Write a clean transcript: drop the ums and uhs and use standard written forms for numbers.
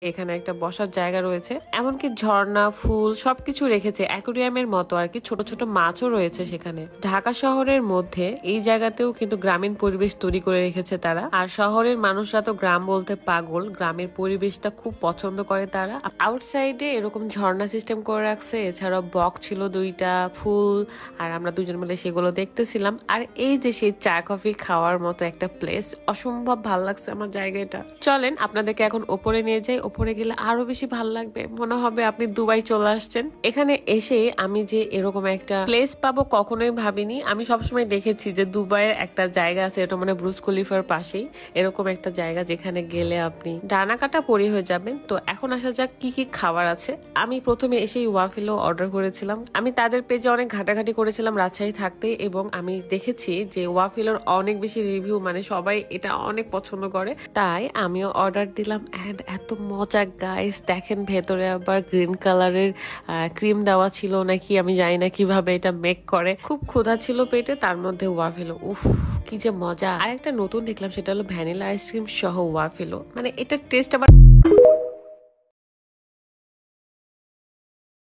এখানে একটা বসার জায়গা রয়েছে, এমনকি ঝর্ণা, ফুল সবকিছু রেখেছে অ্যাকোরিয়ামের মতো আর কি। ছোট ছোট মাছও রয়েছে সেখানে। ঢাকা শহরের মধ্যে এই জায়গাতেও কিন্তু গ্রামীণ পরিবেশ তৈরি করে রেখেছে তারা। আর শহরের মানুষরা তো গ্রাম বলতে পাগল, গ্রামের পরিবেশটা খুব পছন্দ করে তারা। আউটসাইডে এরকম ঝর্ণা সিস্টেম করে রাখছে, এছাড়াও বক্স ছিল 2টা, ফুল, আর আমরা দুজন মিলে সেগুলো দেখতেছিলাম। আর এই যে সেই চা কফি খাওয়ার মতো একটা প্লেস, অসম্ভব ভালো লাগছে আমার জায়গাটা। চলেন আপনাদেরকে এখন ওপরে নিয়ে যাই, ওপরে গেলে আরো বেশি ভালো লাগবে, মনে হবে আপনি দুবাই চলে আসছেন। এখানে এসে আমি যে এরকম একটা প্লেস পাবো কখনোই ভাবিনি। আমি সবসময় দেখেছি যে দুবাইয়ের একটা জায়গা আছে, এটা মানে ব্রুজ খলিফার পাশেই, এরকম একটা জায়গা যেখানে গেলে আপনি ডানা কাটা পরি হয়ে যাবেন। তো এখন আসা যাক কি কি খাবার আছে। আমি প্রথমে এসেই ওয়াফেলো অর্ডার করেছিলাম। আমি তাদের পেজে অনেক ঘাটাঘাটি করেছিলাম রাজশাহী থাকতে, এবং আমি দেখেছি যে ওয়াফেলোর অনেক বেশি রিভিউ, মানে সবাই এটা অনেক পছন্দ করে, তাই আমিও অর্ডার দিলাম। এন্ড এত মজা গাইস, দেখেন ভেতরে আবার গ্রিন কালারের ক্রিম দেওয়া ছিল নাকি, আমি জানি না কিভাবে এটা মেক করে। খুব ক্ষুধা ছিল পেটে, তার মধ্যে ওয়াফেলো, উফ কি যে মজা। আর একটা নতুন দেখলাম, সেটা হলো ভ্যানিলা আইসক্রিম সহ ওয়াফেলো, মানে এটা টেস্ট আবার